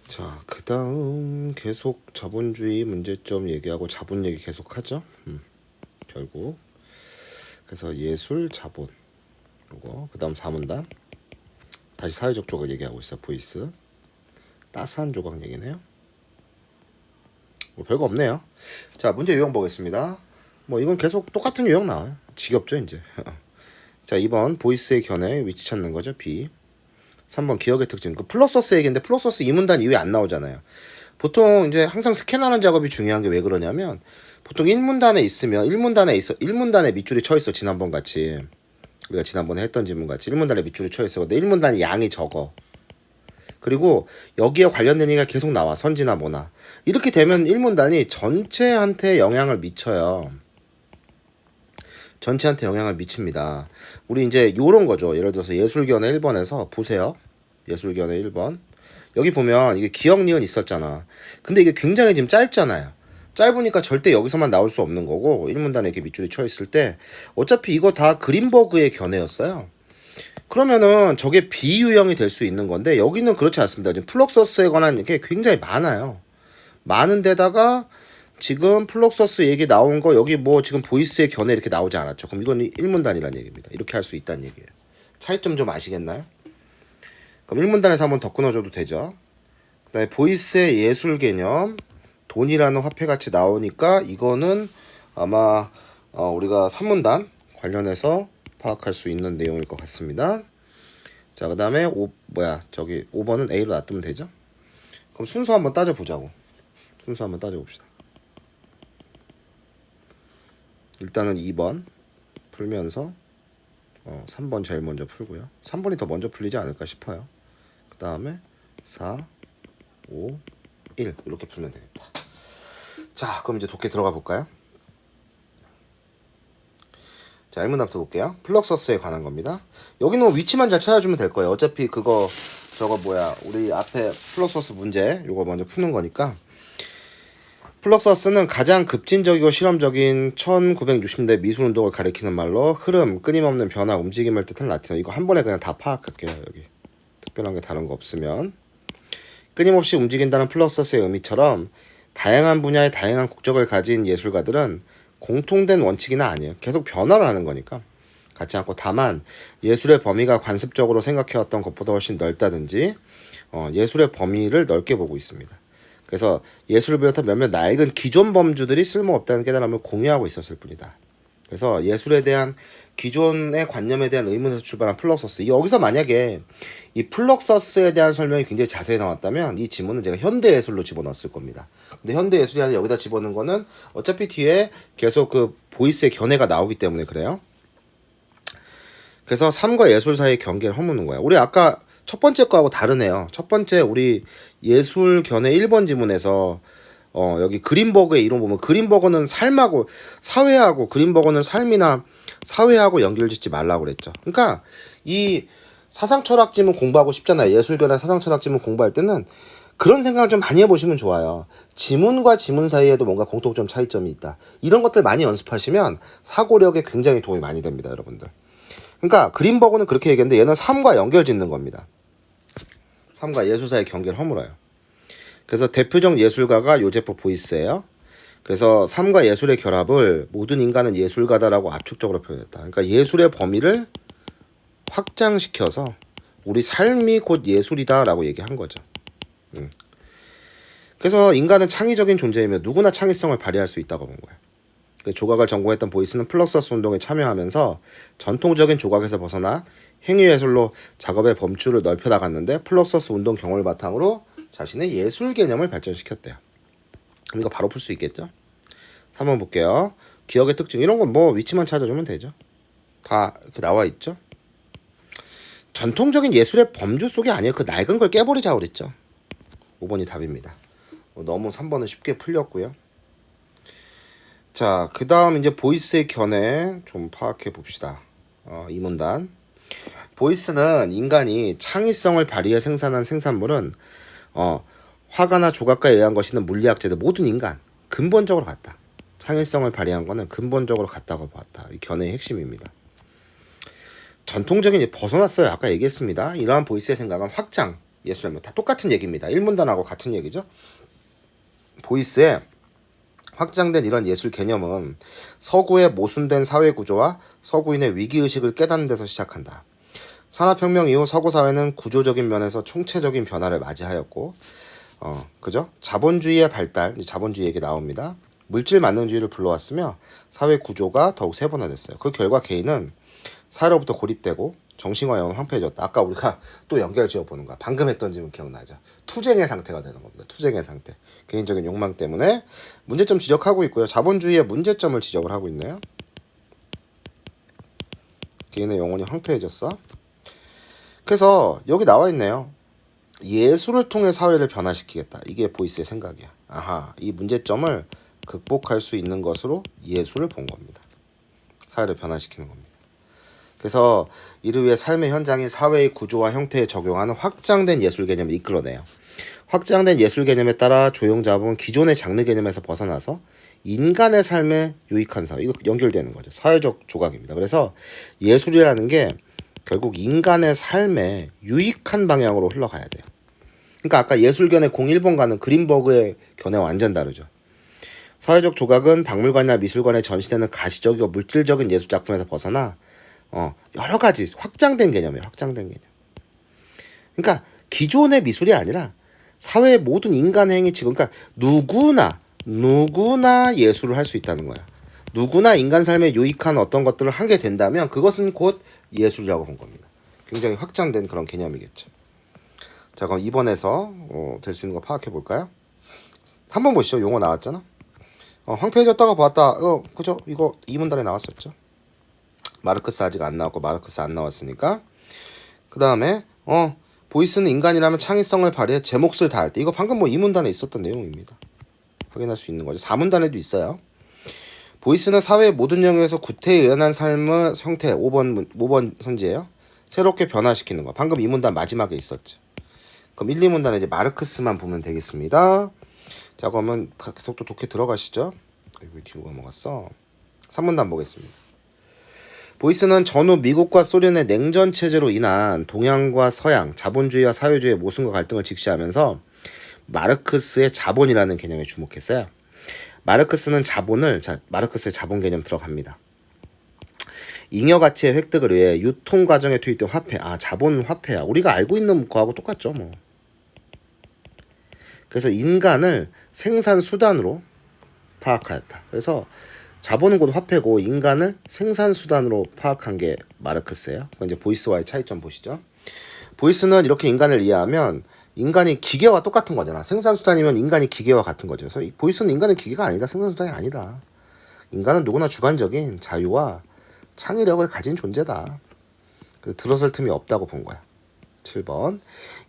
S1: 자, 그 다음 계속 자본주의 문제점 얘기하고 자본 얘기 계속 하죠. 결국 그래서 예술 자본 요거 그 다음 4문단 다시 사회적 조각 얘기하고 있어. 보이스 따스한 조각 얘기네요. 뭐 별거 없네요. 자, 문제 유형 보겠습니다. 뭐 이건 계속 똑같은 유형 나와요. 지겹죠 이제. 자, 2번 보이스의 견해 위치 찾는 거죠. B 3번 기억의 특징. 그 플러서스 얘기인데 플러서스 2문단 이후에 안 나오잖아요. 보통 이제 항상 스캔하는 작업이 중요한 게 왜 그러냐면 보통 1문단에 있으면 1문단에 밑줄이 쳐 있어. 지난번 같이 우리가 지난번에 했던 질문 같이 1문단에 밑줄이 쳐 있어. 근데 1문단이 양이 적어. 그리고 여기에 관련된 얘기가 계속 나와. 선지나 뭐나. 이렇게 되면 1문단이 전체한테 영향을 미쳐요. 전체한테 영향을 미칩니다. 우리 이제 요런 거죠. 예를 들어서 예술견해 1번에서 보세요. 예술견해 1번. 여기 보면 이게 기억 니은 있었잖아. 근데 이게 굉장히 지금 짧잖아요. 짧으니까 절대 여기서만 나올 수 없는 거고 1문단에 이렇게 밑줄이 쳐 있을 때 어차피 이거 다 그린버그의 견해였어요.
S2: 그러면은 저게 비유형이 될 수 있는 건데 여기는 그렇지 않습니다. 지금 플럭서스에 관한 게 굉장히 많아요. 많은 데다가 지금 플럭서스 얘기 나온 거 여기 뭐 지금 보이스의 견해 이렇게 나오지 않았죠. 그럼 이건 일문단이라는 얘기입니다. 이렇게 할 수 있다는 얘기예요. 차이점 좀 아시겠나요? 그럼 일문단에서 한번 더 끊어줘도 되죠. 그 다음에 보이스의 예술 개념, 돈이라는 화폐 같이 나오니까 이거는 아마 우리가 3문단 관련해서 파악할 수 있는 내용일 것 같습니다. 자, 그 다음에 5번은 A로 놔두면 되죠. 그럼 순서 한번 따져보자고. 순서 한번 따져봅시다. 일단은 2번 풀면서 3번 제일 먼저 풀고요. 3번이 더 먼저 풀리지 않을까 싶어요. 그 다음에 4, 5, 1 이렇게 풀면 되겠다. 자, 그럼 이제 독해 들어가 볼까요? 자, 1문답부터 볼게요. 플럭서스에 관한 겁니다. 여기는 뭐 위치만 잘 찾아주면 될 거예요. 어차피 우리 앞에 플럭서스 문제 요거 먼저 푸는 거니까. 플럭서스는 가장 급진적이고 실험적인 1960년대 미술운동을 가리키는 말로 흐름, 끊임없는 변화, 움직임을 뜻하는 라틴어. 이거 한 번에 그냥 다 파악할게요. 여기 특별한 게 다른 거 없으면. 끊임없이 움직인다는 플럭서스의 의미처럼 다양한 분야의 다양한 국적을 가진 예술가들은 공통된 원칙이나 아니에요. 계속 변화를 하는 거니까 같지 않고, 다만 예술의 범위가 관습적으로 생각해왔던 것보다 훨씬 넓다든지 예술의 범위를 넓게 보고 있습니다. 그래서 예술을 비롯한 몇몇 낡은 기존 범주들이 쓸모없다는 깨달음을 공유하고 있었을 뿐이다. 그래서 예술에 대한 기존의 관념에 대한 의문에서 출발한 플럭서스, 여기서 만약에 이 플럭서스에 대한 설명이 굉장히 자세히 나왔다면 이 지문은 제가 현대예술로 집어넣었을 겁니다. 근데 현대예술이 아니라 여기다 집어넣은 거는 어차피 뒤에 계속 그 보이스의 견해가 나오기 때문에 그래요. 그래서 삶과 예술 사이의 경계를 허무는 거야. 우리 아까 첫 번째 거하고 다르네요. 첫 번째 우리 예술 견해 1번 지문에서 여기 그린버그의 이론 보면 그린버그는 삶하고 사회하고, 그린버그는 삶이나 사회하고 연결짓지 말라고 그랬죠. 그러니까 이 사상철학 지문 공부하고 싶잖아요. 예술견의 사상철학 지문 공부할 때는 그런 생각을 좀 많이 해보시면 좋아요. 지문과 지문 사이에도 뭔가 공통점 차이점이 있다. 이런 것들 많이 연습하시면 사고력에 굉장히 도움이 많이 됩니다, 여러분들. 그러니까 그린버그는 그렇게 얘기했는데 얘는 삶과 연결 짓는 겁니다. 삶과 예술 사이의 경계를 허물어요. 그래서 대표적 예술가가 요제프 보이스예요. 그래서 삶과 예술의 결합을 모든 인간은 예술가다라고 압축적으로 표현했다. 그러니까 예술의 범위를 확장시켜서 우리 삶이 곧 예술이다라고 얘기한 거죠. 그래서 인간은 창의적인 존재이며 누구나 창의성을 발휘할 수 있다고 본 거예요. 조각을 전공했던 보이스는 플럭서스 운동에 참여하면서 전통적인 조각에서 벗어나 행위예술로 작업의 범주를 넓혀 나갔는데 플럭서스 운동 경험을 바탕으로 자신의 예술 개념을 발전시켰대요. 그럼 이거 바로 풀 수 있겠죠? 3번 볼게요. 기억의 특징, 이런 건 뭐 위치만 찾아주면 되죠. 다 이렇게 나와 있죠. 전통적인 예술의 범주 속에 아니에요. 그 낡은 걸 깨버리자고 그랬죠. 5번이 답입니다. 너무 3번은 쉽게 풀렸고요. 자, 그 다음 이제 보이스의 견해 좀 파악해 봅시다. 이 문단. 보이스는 인간이 창의성을 발휘해 생산한 생산물은 화가나 조각가에 의한 것이는 물리학자들 모든 인간 근본적으로 같다. 창의성을 발휘한 거는 근본적으로 같다고 봤다. 이 견해의 핵심입니다. 전통적인 벗어났어요. 아까 얘기했습니다. 이러한 보이스의 생각은 확장 예술입니다. 다 똑같은 얘기입니다. 1문단하고 같은 얘기죠. 보이스의 확장된 이런 예술 개념은 서구의 모순된 사회 구조와 서구인의 위기의식을 깨닫는 데서 시작한다. 산업혁명 이후 서구 사회는 구조적인 면에서 총체적인 변화를 맞이하였고, 그죠? 자본주의의 발달, 자본주의 얘기 나옵니다. 물질 만능주의를 불러왔으며 사회 구조가 더욱 세분화됐어요. 그 결과 개인은 사회로부터 고립되고 정신과 영은 황폐해졌다. 아까 우리가 또 연결 지어보는 거야. 방금 했던 질문 기억나죠? 투쟁의 상태가 되는 겁니다. 투쟁의 상태. 개인적인 욕망 때문에 문제점 지적하고 있고요. 자본주의의 문제점을 지적을 하고 있네요. 개인의 영혼이 황폐해졌어. 그래서 여기 나와 있네요. 예술을 통해 사회를 변화시키겠다. 이게 보이스의 생각이야. 아하, 이 문제점을 극복할 수 있는 것으로 예술을 본 겁니다. 사회를 변화시키는 겁니다. 그래서 이를 위해 삶의 현장인 사회의 구조와 형태에 적용하는 확장된 예술 개념을 이끌어내요. 확장된 예술 개념에 따라 조형자본은 기존의 장르 개념에서 벗어나서 인간의 삶에 유익한 사회, 이거 연결되는 거죠. 사회적 조각입니다. 그래서 예술이라는 게 결국 인간의 삶에 유익한 방향으로 흘러가야 돼요. 그러니까 아까 예술견의 01번과는 그린버그의 견해 완전 다르죠. 사회적 조각은 박물관이나 미술관에 전시되는 가시적이고 물질적인 예술작품에서 벗어나 여러 가지 확장된 개념이에요. 확장된 개념. 그러니까 기존의 미술이 아니라 사회의 모든 인간의 행위치고, 그러니까 누구나 예술을 할 수 있다는 거야. 누구나 인간 삶에 유익한 어떤 것들을 하게 된다면 그것은 곧 예술이라고 본 겁니다. 굉장히 확장된 그런 개념이겠죠. 자, 그럼 2번에서 될 수 있는 거 파악해 볼까요? 3번 보시죠. 용어 나왔잖아. 황폐해졌다가 보았다. 그죠? 이거 2문단에 나왔었죠. 마르크스 아직 안 나왔고 마르크스 안 나왔으니까. 그 다음에 보이스는 인간이라면 창의성을 발휘해 제 몫을 다할 때. 이거 방금 뭐 2문단에 있었던 내용입니다. 확인할 수 있는 거죠. 4문단에도 있어요. 보이스는 사회의 모든 영역에서 구태에 의연한 삶의 형태 5번 선지예요. 새롭게 변화시키는 거. 방금 2문단 마지막에 있었죠. 그럼 1, 2문단에 이제 마르크스만 보면 되겠습니다. 자, 그러면 계속 또 독해 들어가시죠. 왜 뒤로 넘어갔어? 3문단 보겠습니다. 보이스는 전후 미국과 소련의 냉전 체제로 인한 동양과 서양, 자본주의와 사회주의의 모순과 갈등을 직시하면서 마르크스의 자본이라는 개념에 주목했어요. 마르크스는 마르크스의 자본 개념 들어갑니다. 잉여 가치의 획득을 위해 유통 과정에 투입된 화폐. 자본은 화폐야. 우리가 알고 있는 거하고 똑같죠, 뭐. 그래서 인간을 생산 수단으로 파악하였다. 그래서 자본은 곧 화폐고 인간을 생산 수단으로 파악한 게 마르크스예요. 그건 이제 보이스와의 차이점 보시죠. 보이스는 이렇게 인간을 이해하면 인간이 기계와 똑같은 거잖아. 생산 수단이면 인간이 기계와 같은 거죠. 그래서 보이스는 인간은 기계가 아니다. 생산 수단이 아니다. 인간은 누구나 주관적인 자유와 창의력을 가진 존재다. 들어설 틈이 없다고 본 거야. 7번.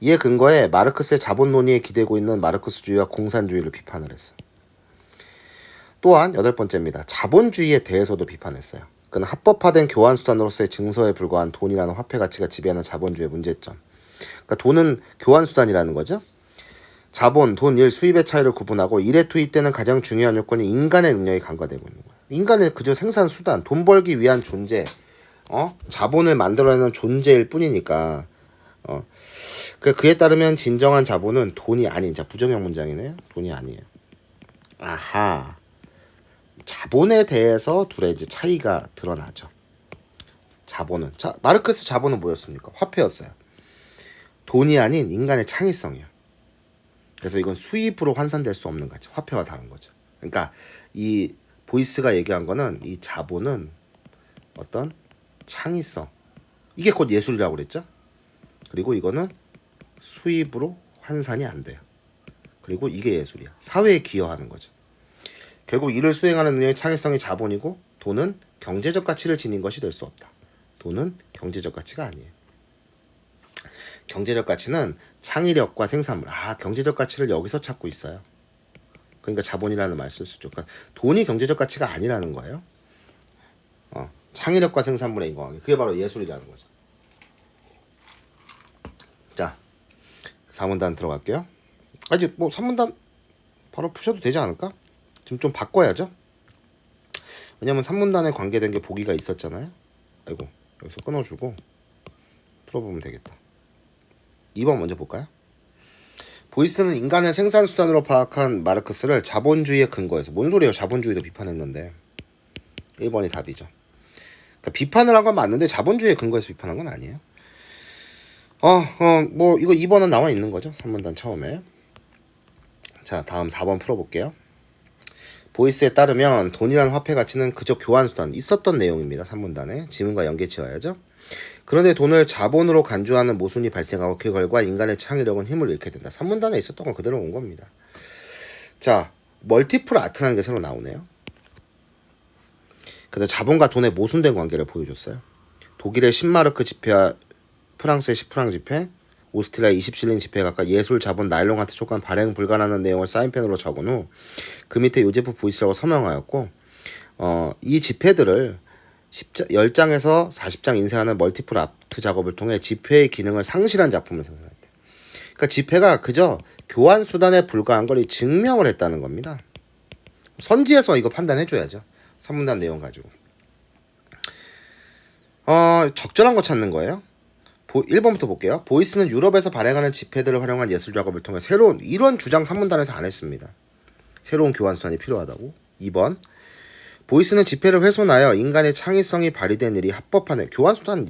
S2: 이에 근거해 마르크스의 자본 논의에 기대고 있는 마르크스주의와 공산주의를 비판을 했어. 또한 8번째입니다. 자본주의에 대해서도 비판했어요. 그는 합법화된 교환수단으로서의 증서에 불과한 돈이라는 화폐 가치가 지배하는 자본주의의 문제점. 그러니까 돈은 교환수단이라는 거죠. 자본, 돈, 일, 수입의 차이를 구분하고 일에 투입되는 가장 중요한 요건이 인간의 능력이 간과되고 있는 거예요. 인간의 그저 생산수단, 돈 벌기 위한 존재, 자본을 만들어내는 존재일 뿐이니까 그에 따르면 진정한 자본은 돈이 아닌, 자 부정형 문장이네요. 돈이 아니에요. 아하. 자본에 대해서 둘의 이제 차이가 드러나죠. 자본은 마르크스 자본은 뭐였습니까? 화폐였어요. 돈이 아닌 인간의 창의성이요. 그래서 이건 수입으로 환산될 수 없는 가치, 화폐와 다른 거죠. 그러니까 이 보이스가 얘기한 거는 이 자본은 어떤 창의성, 이게 곧 예술이라고 그랬죠. 그리고 이거는 수입으로 환산이 안 돼요. 그리고 이게 예술이야. 사회에 기여하는 거죠. 결국 이를 수행하는 능력의 창의성이 자본이고 돈은 경제적 가치를 지닌 것이 될 수 없다. 돈은 경제적 가치가 아니에요. 경제적 가치는 창의력과 생산물. 경제적 가치를 여기서 찾고 있어요. 그러니까 자본이라는 말 쓸 수 있죠. 그러니까 돈이 경제적 가치가 아니라는 거예요. 창의력과 생산물의 인공관계. 그게 바로 예술이라는 거죠. 자, 4문단 들어갈게요. 이제 뭐 3문단 바로 푸셔도 되지 않을까? 지금 좀 바꿔야죠. 왜냐면 3문단에 관계된 게 보기가 있었잖아요. 아이고, 여기서 끊어주고 풀어보면 되겠다. 2번 먼저 볼까요? 보이스는 인간의 생산수단으로 파악한 마르크스를 자본주의에 근거해서, 뭔 소리예요? 자본주의도 비판했는데 1번이 답이죠. 그러니까 비판을 한 건 맞는데 자본주의에 근거해서 비판한 건 아니에요. 뭐 이거 2번은 나와 있는 거죠. 3문단 처음에. 자, 다음 4번 풀어볼게요. 보이스에 따르면 돈이라는 화폐 가치는 그저 교환수단, 있었던 내용입니다. 3문단에 지문과 연계 지어야죠. 그런데 돈을 자본으로 간주하는 모순이 발생하고 그 결과 인간의 창의력은 힘을 잃게 된다. 3문단에 있었던 건 그대로 온 겁니다. 자, 멀티플 아트라는 게 새로 나오네요. 그래서 자본과 돈의 모순된 관계를 보여줬어요. 독일의 10마르크 지폐와 프랑스의 10프랑 지폐, 오스트리아의 20실링 지폐에 각각 예술, 자본, 나일론 같은 조건 발행 불가라는 내용을 사인펜으로 적은 후 그 밑에 요제프 보이스라고 서명하였고, 이 지폐들을 10장에서 40장 인쇄하는 멀티플 아트 작업을 통해 지폐의 기능을 상실한 작품을 생산했대. 그러니까 지폐가 그저 교환 수단에 불과한 걸 증명을 했다는 겁니다. 선지에서 이거 판단해줘야죠. 3문단 내용 가지고. 적절한 거 찾는 거예요. 1번부터 볼게요. 보이스는 유럽에서 발행하는 지폐들을 활용한 예술 작업을 통해 새로운 이런 주장 3문단에서 안 했습니다. 새로운 교환 수단이 필요하다고. 2번. 보이스는 지폐를 훼손하여 인간의 창의성이 발휘된 일이 합법한 교환 수단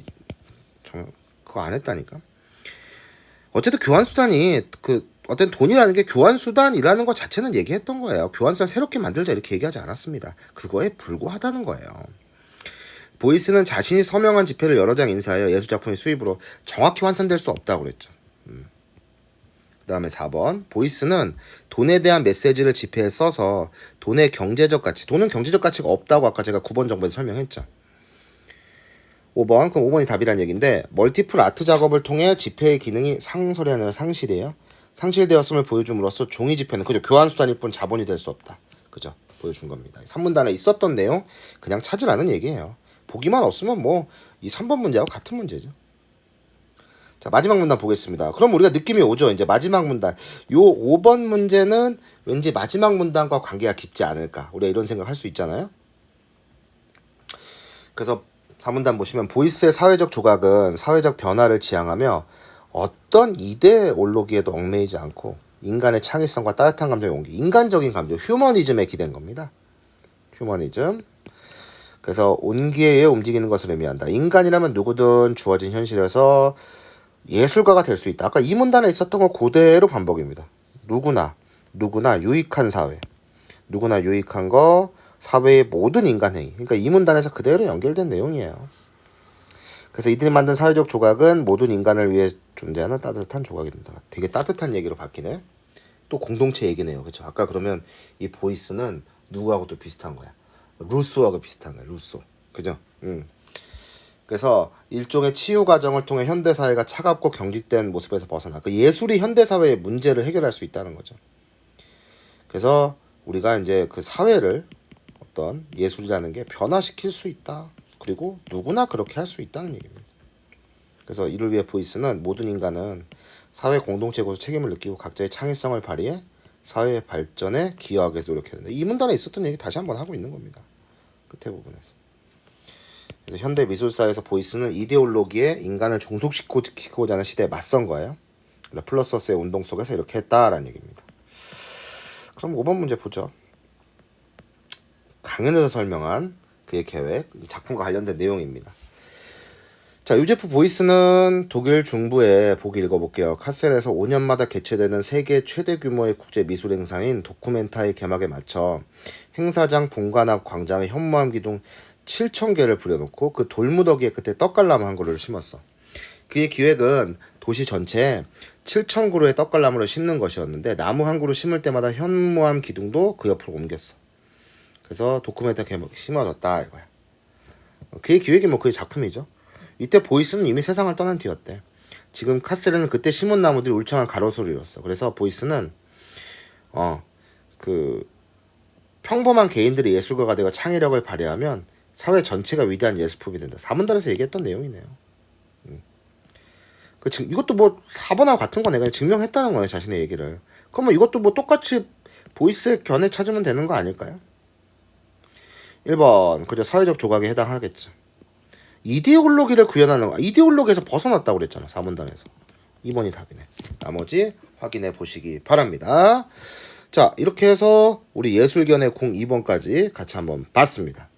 S2: 그거 안 했다니까. 어쨌든 교환 수단이 어떤 돈이라는 게 교환 수단이라는 것 자체는 얘기했던 거예요. 교환 수단 새롭게 만들자 이렇게 얘기하지 않았습니다. 그거에 불구하다는 거예요. 보이스는 자신이 서명한 지폐를 여러 장 인쇄하여 예술작품의 수입으로 정확히 환산될 수 없다고 그랬죠. 그 다음에 4번. 보이스는 돈에 대한 메시지를 지폐에 써서 돈의 경제적 가치, 돈은 경제적 가치가 없다고 아까 제가 9번 정보에서 설명했죠. 5번. 그럼 5번이 답이란 얘기인데, 멀티플 아트 작업을 통해 지폐의 기능이 상설이 아니라 상실이에요. 상실되었음을 보여줌으로써 종이 지폐는 그죠, 교환 수단일 뿐 자본이 될 수 없다. 그죠? 보여준 겁니다. 3문단에 있었던 내용 그냥 찾으라는 얘기예요. 보기만 없으면 뭐 이 3번 문제하고 같은 문제죠. 자, 마지막 문단 보겠습니다. 그럼 우리가 느낌이 오죠. 이제 마지막 문단. 요 5번 문제는 왠지 마지막 문단과 관계가 깊지 않을까. 우리가 이런 생각 할 수 있잖아요. 그래서 4문단 보시면 보이스의 사회적 조각은 사회적 변화를 지향하며 어떤 이데올로기에도 얽매이지 않고 인간의 창의성과 따뜻한 감정의 온기, 인간적인 감정, 휴머니즘에 기댄 겁니다. 휴머니즘. 그래서 온기에 의해 움직이는 것을 의미한다. 인간이라면 누구든 주어진 현실에서 예술가가 될 수 있다. 아까 이 문단에 있었던 거 그대로 반복입니다. 누구나 유익한 사회, 누구나 유익한 거, 사회의 모든 인간 행위. 그러니까 이 문단에서 그대로 연결된 내용이에요. 그래서 이들이 만든 사회적 조각은 모든 인간을 위해 존재하는 따뜻한 조각이 된다. 되게 따뜻한 얘기로 바뀌네. 또 공동체 얘기네요. 그렇죠? 아까 그러면 이 보이스는 누구하고 또 비슷한 거야? 루소하고 비슷한 거야. 루소. 그죠? 그래서 일종의 치유 과정을 통해 현대 사회가 차갑고 경직된 모습에서 벗어나 그 예술이 현대 사회의 문제를 해결할 수 있다는 거죠. 그래서 우리가 이제 그 사회를 어떤 예술이라는 게 변화시킬 수 있다. 그리고 누구나 그렇게 할 수 있다는 얘기입니다. 그래서 이를 위해 보이스는 모든 인간은 사회 공동체고서 책임을 느끼고 각자의 창의성을 발휘해 사회의 발전에 기여하기 위해서 노력해야 된다. 이 문단에 있었던 얘기 다시 한번 하고 있는 겁니다. 끝에 부분에서. 그래서 현대 미술사에서 보이스는 이데올로기에 인간을 종속시키고자 하는 시대에 맞선 거예요. 플러서스의 운동 속에서 이렇게 했다라는 얘기입니다. 그럼 5번 문제 보죠. 강연에서 설명한 그의 계획, 작품과 관련된 내용입니다. 자, 유제프 보이스는 독일 중부의 보기 읽어볼게요. 카셀에서 5년마다 개최되는 세계 최대 규모의 국제 미술 행사인 도쿠멘타의 개막에 맞춰 행사장 본관 앞 광장에 현무암 기둥 7,000개를 부려놓고 그 돌무더기에 끝에 떡갈나무 한 그루를 심었어. 그의 기획은 도시 전체에 7,000그루의 떡갈나무를 심는 것이었는데 나무 한 그루 심을 때마다 현무암 기둥도 그 옆으로 옮겼어. 그래서 도쿠멘타 개막 심어졌다 이거야. 그의 기획이 뭐 그의 작품이죠. 이때 보이스는 이미 세상을 떠난 뒤였대. 지금 카셀에는 그때 심은 나무들이 울창한 가로수를 이뤘어. 그래서 보이스는 그 평범한 개인들이 예술가가 되고 창의력을 발휘하면 사회 전체가 위대한 예술품이 된다. 4문단에서 얘기했던 내용이네요. 이것도 뭐 4번하고 같은 거네. 그냥 증명했다는 거네, 자신의 얘기를. 그러면 이것도 뭐 똑같이 보이스의 견해 찾으면 되는 거 아닐까요? 1번, 그죠. 사회적 조각에 해당하겠죠. 이데올로기를 구현하는 거. 이데올로기에서 벗어났다고 그랬잖아, 4문단에서. 2번이 답이네. 나머지 확인해 보시기 바랍니다. 자, 이렇게 해서 우리 예술견해 궁 2번까지 같이 한번 봤습니다.